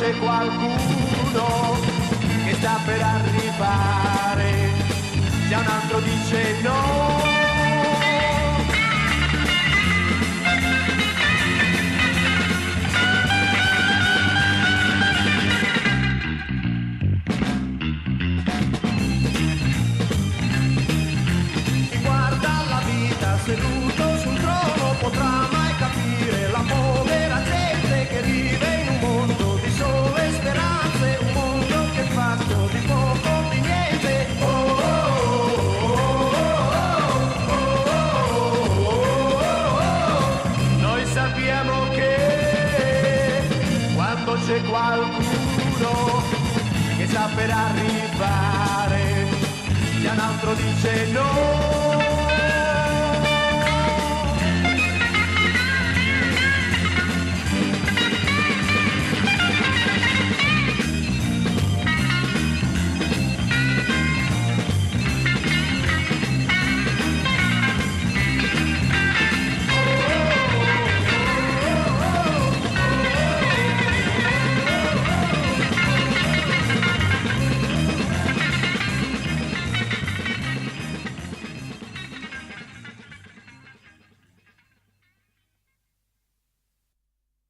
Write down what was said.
c'è qualcuno che sta per arrivare, già un altro dice no. Seduto sul trono potrà mai capire la povera gente che vive in un mondo di sole speranze, un mondo che è fatto di poco, di niente. Oh, oh, oh, oh. Noi sappiamo che quando c'è qualcuno che sta per arrivare, già un altro dice no.